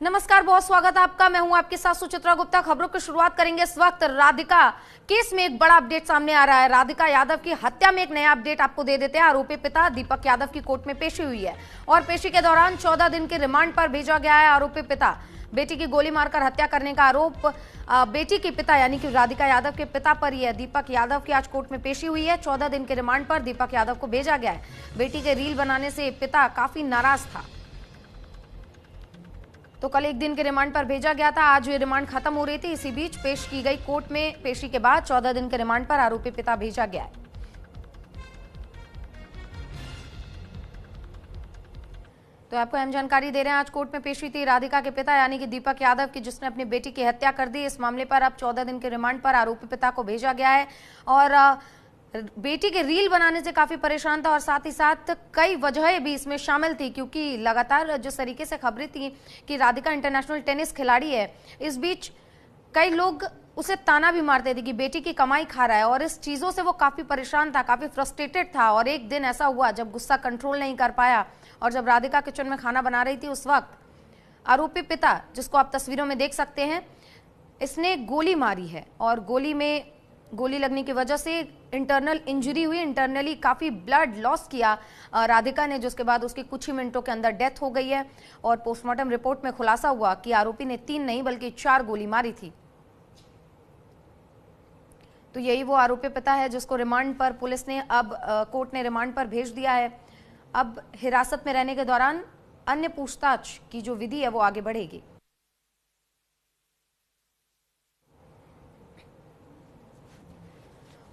नमस्कार, बहुत स्वागत है आपका। मैं हूं आपके साथ सुचित्रा गुप्ता। खबरों की शुरुआत करेंगे इस वक्त राधिका केस में एक बड़ा अपडेट सामने आ रहा है। राधिका यादव की हत्या में एक नया अपडेट आपको दे देते हैं। आरोपी पिता दीपक यादव की कोर्ट में पेशी हुई है और पेशी के दौरान 14 दिन के रिमांड पर भेजा गया है। आरोपी पिता बेटी की गोली मारकर हत्या करने का आरोप बेटी के पिता यानी कि राधिका यादव के पिता पर ही है। दीपक यादव की आज कोर्ट में पेशी हुई है। 14 दिन के रिमांड पर दीपक यादव को भेजा गया है। बेटी के रील बनाने से पिता काफी नाराज था, तो कल एक दिन के रिमांड पर भेजा गया था। आज ये रिमांड खत्म हो रही थी। इसी बीच पेश की गई कोर्ट में पेशी के बाद 14 दिन के रिमांड पर आरोपी पिता भेजा गया है। तो आपको अहम जानकारी दे रहे हैं। आज कोर्ट में पेशी थी राधिका के पिता यानी कि दीपक यादव की, जिसने अपनी बेटी की हत्या कर दी। इस मामले पर अब 14 दिन के रिमांड पर आरोपी पिता को भेजा गया है और बेटी के रील बनाने से काफी परेशान था और साथ ही साथ कई वजहें भी इसमें शामिल थी, क्योंकि लगातार जिस तरीके से खबरें थी कि राधिका इंटरनेशनल टेनिस खिलाड़ी है, इस बीच कई लोग उसे ताना भी मारते थे कि बेटी की कमाई खा रहा है और इस चीजों से वो काफी परेशान था, काफी फ्रस्ट्रेटेड था। और एक दिन ऐसा हुआ जब गुस्सा कंट्रोल नहीं कर पाया और जब राधिका किचन में खाना बना रही थी, उस वक्त आरोपी पिता, जिसको आप तस्वीरों में देख सकते हैं, इसने गोली मारी है और गोली लगने की वजह से इंटरनल इंजरी हुई। इंटरनली काफी ब्लड लॉस किया राधिका ने, जिसके बाद उसकी कुछ ही मिनटों के अंदर डेथ हो गई है। और पोस्टमार्टम रिपोर्ट में खुलासा हुआ कि आरोपी ने 3 नहीं बल्कि 4 गोली मारी थी। तो यही वो आरोपी पिता है जिसको रिमांड पर पुलिस ने अब कोर्ट ने रिमांड पर भेज दिया है। अब हिरासत में रहने के दौरान अन्य पूछताछ की जो विधि है वो आगे बढ़ेगी।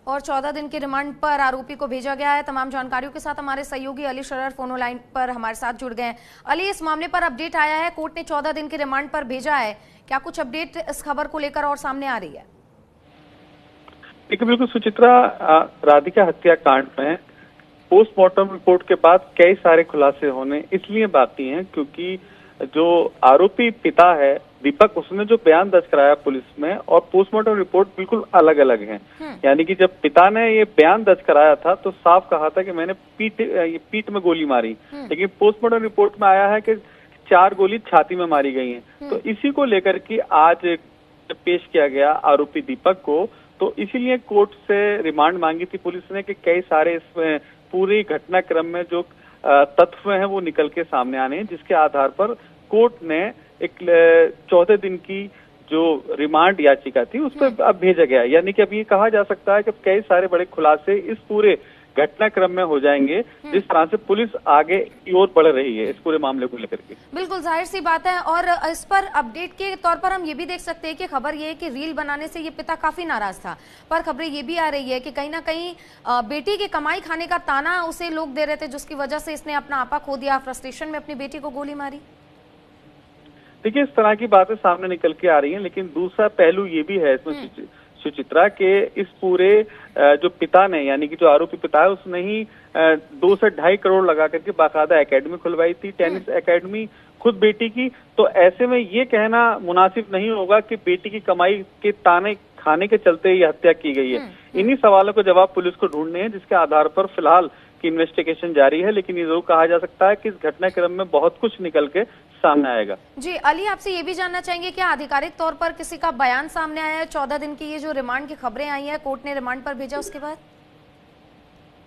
और 14 दिन के रिमांड पर आरोपी को भेजा गया है। तमाम जानकारियों के साथ हमारे सहयोगी अली शरर फोन लाइन पर हमारे साथ जुड़ गए हैं। अली, इस मामले पर अपडेट आया है, कोर्ट ने 14 दिन के रिमांड पर भेजा है, क्या कुछ अपडेट इस खबर को लेकर और सामने आ रही है? देखिए, बिल्कुल सुचित्रा, राधिका हत्याकांड में पोस्टमार्टम रिपोर्ट के बाद कई सारे खुलासे होने इसलिए बाकी हैं क्योंकि जो आरोपी पिता है दीपक, उसने जो बयान दर्ज कराया पुलिस में और पोस्टमार्टम रिपोर्ट बिल्कुल अलग अलग हैं। यानी कि जब पिता ने ये बयान दर्ज कराया था तो साफ कहा था कि मैंने पीठ में गोली मारी, लेकिन पोस्टमार्टम रिपोर्ट में आया है कि 4 गोली छाती में मारी गई हैं। तो इसी को लेकर के आज पेश किया गया आरोपी दीपक को। तो इसीलिए कोर्ट से रिमांड मांगी थी पुलिस ने कि कई सारे इसमें पूरी घटनाक्रम में जो तथ्य हैं वो निकल के सामने आने हैं, जिसके आधार पर कोर्ट ने एक 14 दिन की जो रिमांड याचिका थी उस पर अब भेजा गया। यानी कि अब ये कहा जा सकता है कि कई सारे बड़े खुलासे इस पूरे घटनाक्रम में हो जाएंगे, जिस तरह से पुलिस आगे की ओर बढ़ रही है इस पूरे मामले को लेकर के। बिल्कुल जाहिर सी बात है। और इस पर अपडेट के तौर पर हम ये भी देख सकते हैं कि खबर ये है कि रील बनाने से ये पिता काफी नाराज था, पर खबरें ये भी आ रही है कि कहीं ना कहीं बेटी की कमाई खाने का ताना उसे लोग दे रहे थे, जिसकी वजह से इसने अपना आपा खो दिया, फ्रस्ट्रेशन में अपनी बेटी को गोली मारी। देखिए, इस तरह की बातें सामने निकल के आ रही हैं, लेकिन दूसरा पहलू ये भी है इसमें सुचित्रा के इस पूरे जो पिता ने, यानी कि जो आरोपी पिता है, उसने ही 2 से 2.5 करोड़ लगा करके बाकायदा एकेडमी खुलवाई थी, टेनिस एकेडमी खुद बेटी की। तो ऐसे में ये कहना मुनासिब नहीं होगा कि बेटी की कमाई के ताने खाने के चलते ये हत्या की गई है। इन्हीं सवालों को जवाब पुलिस को ढूंढने हैं, जिसके आधार पर फिलहाल की इन्वेस्टिगेशन जारी है। लेकिन ये जरूर कहा जा सकता है कि इस घटनाक्रम में बहुत कुछ निकल के सामने आएगा। जी अली, आपसे ये भी जानना चाहेंगे क्या आधिकारिक तौर पर किसी का बयान सामने आया है? 14 दिन की ये जो रिमांड की खबरें आई हैं, कोर्ट ने रिमांड पर भेजा, उसके बाद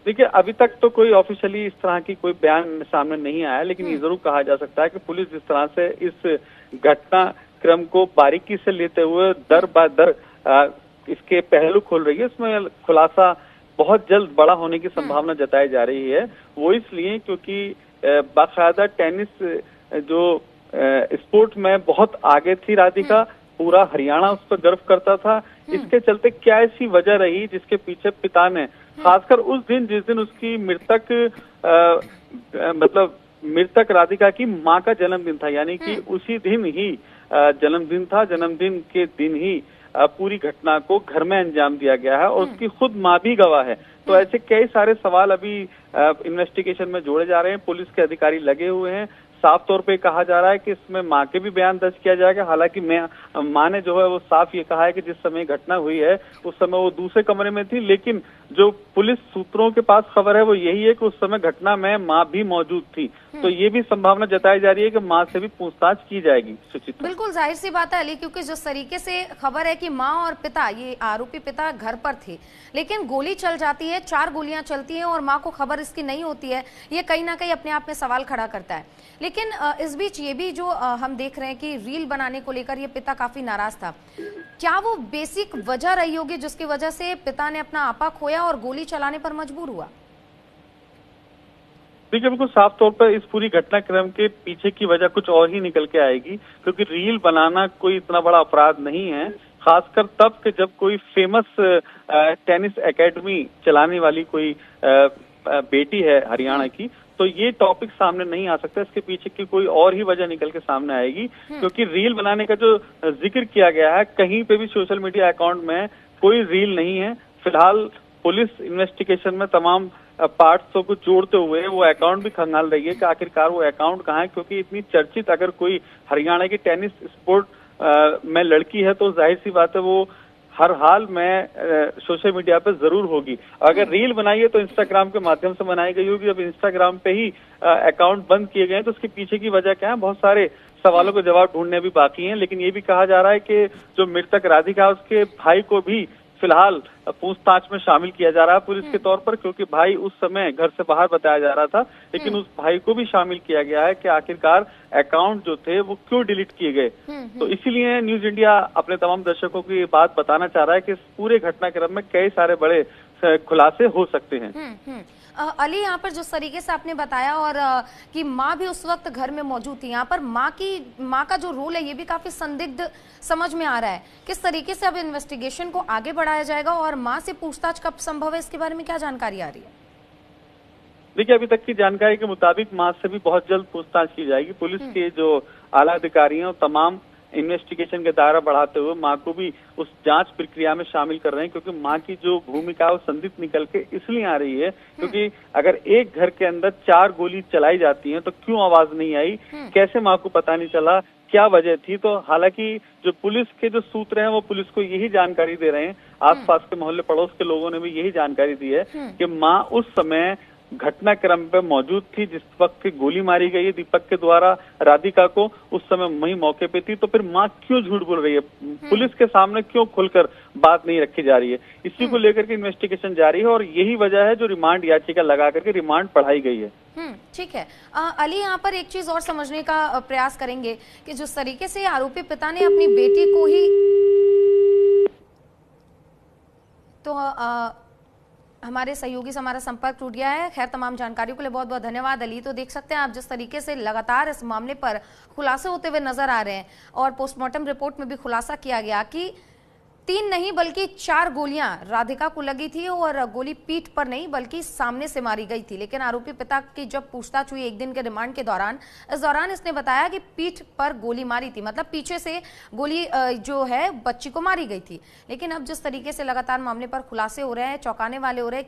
देखिए, अभी तक तो कोई ऑफिशियली इस तरह की कोई बयान सामने नहीं आया, लेकिन ये जरूर कहा जा सकता है कि पुलिस जिस तरह से इस घटनाक्रम को बारीकी से लेते हुए दर ब दर इसके पहलू खोल रही है, इसमें खुलासा बहुत जल्द बड़ा होने की संभावना जताई जा रही है। वो इसलिए क्योंकि बाकायदा टेनिस जो स्पोर्ट में बहुत आगे थी राधिका, पूरा हरियाणा उस पर गर्व करता था। इसके चलते क्या ऐसी वजह रही जिसके पीछे पिता ने, खासकर उस दिन जिस दिन उसकी मृतक राधिका की मां का जन्मदिन था, यानी कि उसी दिन ही जन्मदिन था, जन्मदिन के दिन ही पूरी घटना को घर में अंजाम दिया गया है और उसकी खुद मां भी गवाह है। तो ऐसे कई सारे सवाल अभी इन्वेस्टिगेशन में जोड़े जा रहे हैं, पुलिस के अधिकारी लगे हुए हैं। साफ तौर पे कहा जा रहा है कि इसमें मां के भी बयान दर्ज किया जाएगा। हालांकि मां ने जो है वो साफ ये कहा है कि जिस समय घटना हुई है उस समय वो दूसरे कमरे में थी, लेकिन जो पुलिस सूत्रों के पास खबर है वो यही है कि उस समय घटना में मां भी मौजूद थी। तो ये भी संभावना जताई जा रही है कि मां से भी पूछताछ की जाएगी। सुचित्रा, बिल्कुल जाहिर सी बात है अली, क्योंकि जिस तरीके से खबर है कि मां और पिता, ये आरोपी पिता घर पर थे, लेकिन गोली चल जाती है, 4 गोलियां चलती हैं और मां को खबर इसकी नहीं होती है, ये कहीं ना कहीं अपने आप में सवाल खड़ा करता है। लेकिन इस बीच ये भी जो हम देख रहे हैं कि रील बनाने को लेकर ये पिता काफी नाराज था। क्या वो बेसिक वजह रही होगी जिसकी वजह से पिता ने अपना आपा खोया और गोली चलाने पर मजबूर हुआ? देखिए, बिल्कुल साफ तौर पर इस पूरी घटनाक्रम के पीछे की वजह कुछ और ही निकल के आएगी, क्योंकि रील बनाना कोई इतना बड़ा अपराध नहीं है, खासकर तब कि जब कोई फेमस टेनिस एकेडमी चलाने वाली कोई बेटी है हरियाणा की, तो ये टॉपिक सामने नहीं आ सकता। इसके पीछे की कोई और ही वजह निकल के सामने आएगी, क्योंकि रील बनाने का जो जिक्र किया गया है, कहीं पे भी सोशल मीडिया अकाउंट में कोई रील नहीं है। फिलहाल पुलिस इन्वेस्टिगेशन में तमाम पार्ट्सों को जोड़ते हुए वो अकाउंट भी खंगाल रही है कि आखिरकार वो अकाउंट कहाँ है, क्योंकि इतनी चर्चित अगर कोई हरियाणा की टेनिस स्पोर्ट में लड़की है तो जाहिर सी बात है वो हर हाल में सोशल मीडिया पे जरूर होगी। अगर रील बनाई है तो इंस्टाग्राम के माध्यम से बनाई गई होगी। अब इंस्टाग्राम पे ही अकाउंट बंद किए गए हैं, तो उसके पीछे की वजह क्या है, बहुत सारे सवालों को जवाब ढूंढने भी बाकी हैं। लेकिन ये भी कहा जा रहा है कि जो मृतक राधिका, उसके भाई को भी फिलहाल पूछताछ में शामिल किया जा रहा है पुलिस के तौर पर, क्योंकि भाई उस समय घर से बाहर बताया जा रहा था, लेकिन उस भाई को भी शामिल किया गया है कि आखिरकार अकाउंट जो थे वो क्यों डिलीट किए गए। तो इसीलिए न्यूज इंडिया अपने तमाम दर्शकों को ये बात बताना चाह रहा है कि इस पूरे घटनाक्रम में कई सारे बड़े खुलासे हो सकते हैं। अली, यहाँ पर जिस तरीके से आपने बताया और कि माँ भी उस वक्त घर में मौजूद थी, यहाँ पर माँ का जो रोल है ये भी काफी संदिग्ध समझ में आ रहा है। किस तरीके से अब इन्वेस्टिगेशन को आगे बढ़ाया जाएगा और माँ से पूछताछ कब संभव है, इसके बारे में क्या जानकारी आ रही है? देखिए, अभी तक की जानकारी के मुताबिक माँ से भी बहुत जल्द पूछताछ की जाएगी। पुलिस के जो आला अधिकारी हैं तमाम इन्वेस्टिगेशन का दायरा बढ़ाते हुए मां को भी उस जांच प्रक्रिया में शामिल कर रहे हैं, क्योंकि मां की जो भूमिका है वो संदिग्ध निकल के इसलिए आ रही है क्योंकि अगर एक घर के अंदर 4 गोली चलाई जाती हैं तो क्यों आवाज नहीं आई, कैसे मां को पता नहीं चला, क्या वजह थी। तो हालांकि जो पुलिस के जो सूत्र हैं वो पुलिस को यही जानकारी दे रहे हैं, आसपास के मोहल्ले पड़ोस के लोगों ने भी यही जानकारी दी है कि मां उस समय घटनाक्रम पे मौजूद थी जिस वक्त की गोली मारी गई है दीपक के द्वारा राधिका को, उस समय वही मौके पे थी। तो फिर मां क्यों झूठ बोल रही है, पुलिस के सामने क्यों खुलकर बात नहीं रखी जा रही है, इसी को लेकर के इन्वेस्टिगेशन जारी है और यही वजह है जो रिमांड याचिका लगा करके रिमांड बढ़ाई गई है। ठीक है अली, यहाँ पर एक चीज और समझने का प्रयास करेंगे कि जिस तरीके से आरोपी पिता ने अपनी बेटी को ही तो हमारे सहयोगी से हमारा संपर्क टूट गया है। खैर, तमाम जानकारियों के लिए बहुत बहुत धन्यवाद अली। तो देख सकते हैं आप जिस तरीके से लगातार इस मामले पर खुलासे होते हुए नजर आ रहे हैं और पोस्टमार्टम रिपोर्ट में भी खुलासा किया गया कि 3 नहीं बल्कि 4 गोलियां राधिका को लगी थी और गोली पीठ पर नहीं बल्कि सामने से मारी गई थी। लेकिन आरोपी पिता की जब पूछताछ हुई 1 दिन के रिमांड के दौरान, इस दौरान इसने बताया कि पीठ पर गोली मारी थी, मतलब पीछे से गोली जो है बच्ची को मारी गई थी। लेकिन अब जिस तरीके से लगातार मामले पर खुलासे हो रहे हैं, चौंकाने वाले हो रहे हैं,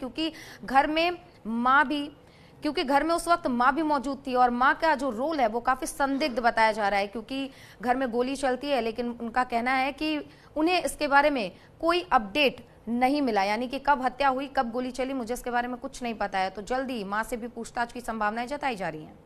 क्योंकि घर में उस वक्त माँ भी मौजूद थी और माँ का जो रोल है वो काफी संदिग्ध बताया जा रहा है, क्योंकि घर में गोली चलती है लेकिन उनका कहना है कि उन्हें इसके बारे में कोई अपडेट नहीं मिला, यानी कि कब हत्या हुई, कब गोली चली, मुझे इसके बारे में कुछ नहीं पता है। तो जल्दी माँ से भी पूछताछ की संभावनाएं जताई जा रही हैं।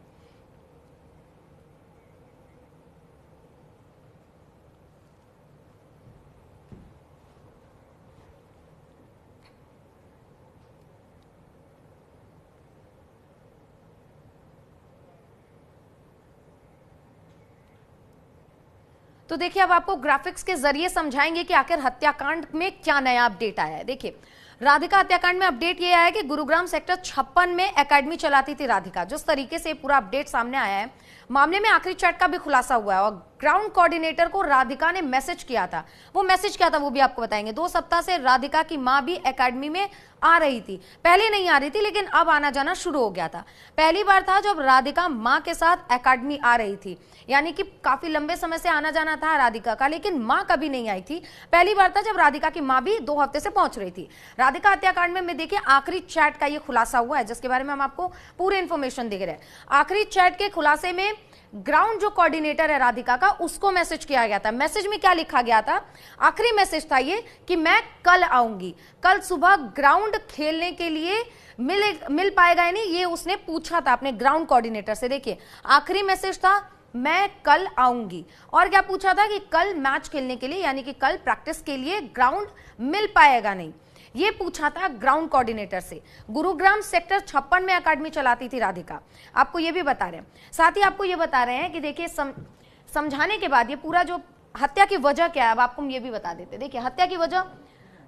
तो देखिए, अब आपको ग्राफिक्स के जरिए समझाएंगे कि आखिर हत्याकांड में क्या नया अपडेट आया है। देखिए, राधिका हत्याकांड में अपडेट ये आया है कि गुरुग्राम सेक्टर 56 में एकेडमी चलाती थी राधिका। जिस तरीके से पूरा अपडेट सामने आया है, मामले में आखिरी चैट का भी खुलासा हुआ है और ग्राउंड कोऑर्डिनेटर को राधिका ने मैसेज किया था। वो मैसेज क्या था वो भी आपको बताएंगे। 2 सप्ताह से राधिका की मां भी एकेडमी में आ रही थी, पहले नहीं आ रही थी लेकिन अब आना जाना शुरू हो गया था। पहली बार था जब राधिका मां के साथ एकेडमी आ रही थी, यानी कि काफी लंबे समय से आना जाना था राधिका का, लेकिन मां कभी नहीं आई थी। पहली बार था जब राधिका की मां भी 2 हफ्ते से पहुंच रही थी। राधिका हत्याकांड में देखिए आखिरी चैट का ये खुलासा हुआ है जिसके बारे में हम आपको पूरी इंफॉर्मेशन दे रहे हैं। आखिरी चैट के खुलासे में ग्राउंड जो कोऑर्डिनेटर है राधिका का, उसको मैसेज किया गया था। मैसेज में क्या लिखा गया था? आखिरी मैसेज था ये कि मैं कल आऊंगी, कल सुबह ग्राउंड खेलने के लिए मिल पाएगा या नहीं, ये उसने पूछा था अपने ग्राउंड कोऑर्डिनेटर से। देखिए आखिरी मैसेज था मैं कल आऊंगी, और क्या पूछा था कि कल मैच खेलने के लिए यानी कि कल प्रैक्टिस के लिए ग्राउंड मिल पाएगा नहीं, ये पूछा था ग्राउंड कोऑर्डिनेटर से। गुरुग्राम सेक्टर 56 में एकेडमी चलाती थी राधिका, आपको ये भी बता रहे हैं। साथ ही आपको ये बता रहे हैं कि देखिए समझाने के बाद ये पूरा जो हत्या की वजह क्या है, अब आपको हम ये भी बता देते। देखिए हत्या की वजह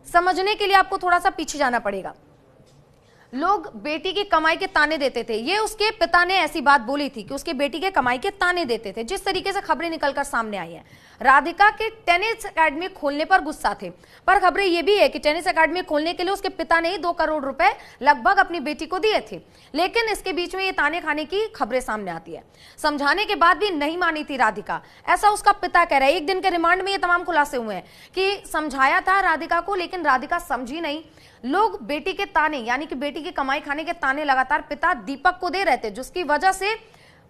समझने के लिए आपको थोड़ा सा पीछे जाना पड़ेगा। लोग बेटी की कमाई के ताने देते थे, ये उसके पिता ने ऐसी बात बोली थी कि उसके बेटी के कमाई के ताने देते थे, जिस तरीके से खबरें निकलकर सामने आई हैं। राधिका के टेनिस एकेडमी खोलने पर गुस्सा थे, पर खबरें ये भी है कि टेनिस एकेडमी खोलने के लिए उसके पिता ने 2 करोड़ रुपए लगभग अपनी बेटी को दिए थे, लेकिन इसके बीच में ये ताने खाने की खबरें सामने आती है। समझाने के बाद भी नहीं मानी थी राधिका, ऐसा उसका पिता कह रहा है। 1 दिन के रिमांड में ये तमाम खुलासे हुए हैं कि समझाया था राधिका को, लेकिन राधिका समझी नहीं। लोग बेटी के ताने यानी कि बेटी की कमाई खाने के ताने लगातार पिता दीपक को दे रहे थे, जिसकी वजह से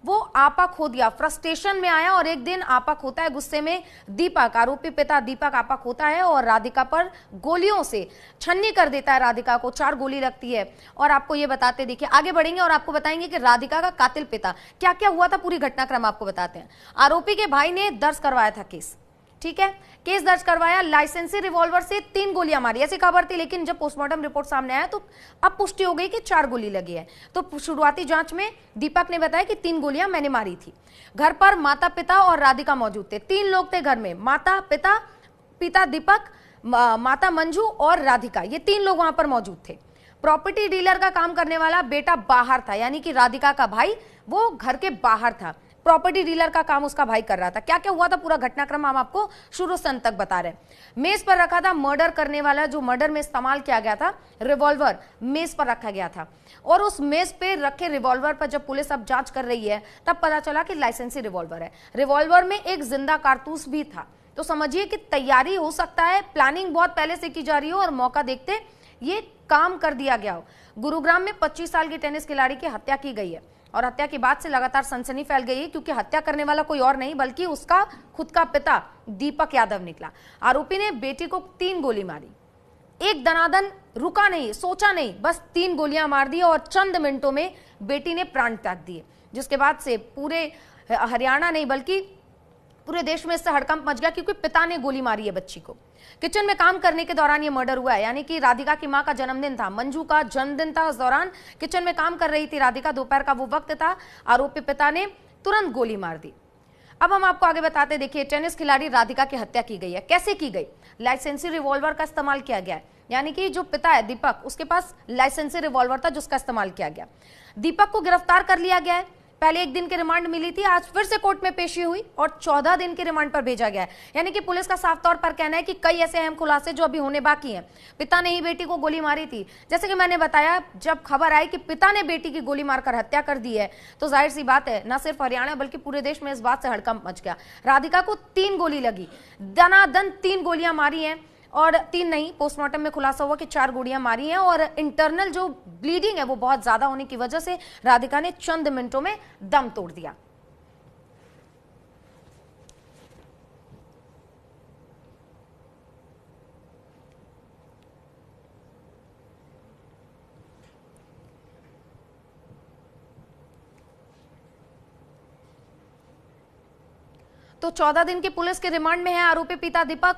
वो आपा खो दिया, फ्रस्ट्रेशन में आया, और एक दिन आपा खोता है गुस्से में दीपक, आरोपी पिता दीपक आपा खोता है और राधिका पर गोलियों से छन्नी कर देता है। राधिका को 4 गोली लगती है। और आपको ये बताते, देखिए आगे बढ़ेंगे और आपको बताएंगे कि राधिका का कातिल पिता क्या क्या हुआ था, पूरी घटनाक्रम आपको बताते हैं। आरोपी के भाई ने दर्ज करवाया था केस, ठीक है, केस दर्ज करवाया, लाइसेंसी रिवॉल्वर से 3 गोलियां मारी, ऐसी खबर थी, लेकिन जब पोस्टमार्टम रिपोर्ट सामने आया तो अब पुष्टि हो गई कि 4 गोली लगी है। तो शुरुआती जांच में दीपक ने बताया कि 3 गोलियां मैंने मारी थी। घर पर माता पिता और राधिका मौजूद थे, 3 लोग थे घर में, माता पिता दीपक, माता मंजू और राधिका, ये 3 लोग वहां पर मौजूद थे। प्रॉपर्टी डीलर का काम करने वाला बेटा बाहर था, यानी कि राधिका का भाई वो घर के बाहर था, प्रॉपर्टी डीलर का काम उसका भाई कर रहा था। क्या क्या हुआ था पूरा घटनाक्रम हम आपको शुरू से अंत तक बता रहे हैं। मेज पर रखा था मर्डर करने वाला, जो मर्डर में इस्तेमाल किया गया था रिवॉल्वर, मेज पर रखा गया था, और उस मेज पे रखे रिवॉल्वर पर जब पुलिस अब जांच कर रही है तब पता चला कि लाइसेंसी रिवॉल्वर है। रिवॉल्वर में एक जिंदा कारतूस भी था। तो समझिए कि तैयारी हो सकता है, प्लानिंग बहुत पहले से की जा रही हो और मौका देखते ये काम कर दिया गया हो। गुरुग्राम में 25 साल की टेनिस खिलाड़ी की हत्या की गई है, और हत्या के बाद से लगातार सनसनी फैल गई है, क्योंकि हत्या करने वाला कोई और नहीं बल्कि उसका खुद का पिता दीपक यादव निकला। आरोपी ने बेटी को 3 गोली मारी, एक दनादन रुका नहीं, सोचा नहीं, बस 3 गोलियां मार दी और चंद मिनटों में बेटी ने प्राण त्याग दिए, जिसके बाद से पूरे हरियाणा नहीं बल्कि पूरे देश में इससे हड़कंप मच गया, क्योंकि पिता ने गोली मारी है बच्ची को। किचन में काम करने के दौरान ये मर्डर हुआ है, यानी कि राधिका की मां का जन्मदिन था, मंजू का जन्मदिन था, उस दौरान किचन में काम कर रही थी राधिका, दोपहर का वो वक्त था, आरोपी पिता ने तुरंत गोली मार दी। अब हम आपको आगे बताते, देखिए टेनिस खिलाड़ी राधिका की हत्या की गई है, कैसे की गई? लाइसेंसी रिवॉल्वर का इस्तेमाल किया गया है, यानी कि जो पिता है दीपक, उसके पास लाइसेंसी रिवॉल्वर था जिसका इस्तेमाल किया गया। दीपक को गिरफ्तार कर लिया गया है, पहले 1 दिन की रिमांड मिली थी, आज फिर से कोर्ट में पेशी हुई और 14 दिन के रिमांड पर भेजा गया है। यानी कि पुलिस का साफ तौर पर कहना है कि कई ऐसे अहम खुलासे जो अभी होने बाकी हैं। पिता ने ही बेटी को गोली मारी थी, जैसे कि मैंने बताया, जब खबर आई कि पिता ने बेटी की गोली मारकर हत्या कर दी है तो जाहिर सी बात है न सिर्फ हरियाणा बल्कि पूरे देश में इस बात से हड़कंप मच गया। राधिका को 3 गोली लगी, दनादन 3 गोलियां मारी हैं, और 3 नहीं, पोस्टमार्टम में खुलासा हुआ कि 4 गोलियां मारी हैं, और इंटरनल जो ब्लीडिंग है वो बहुत ज्यादा होने की वजह से राधिका ने चंद मिनटों में दम तोड़ दिया। तो 14 दिन की पुलिस के रिमांड में है आरोपी पिता दीपक।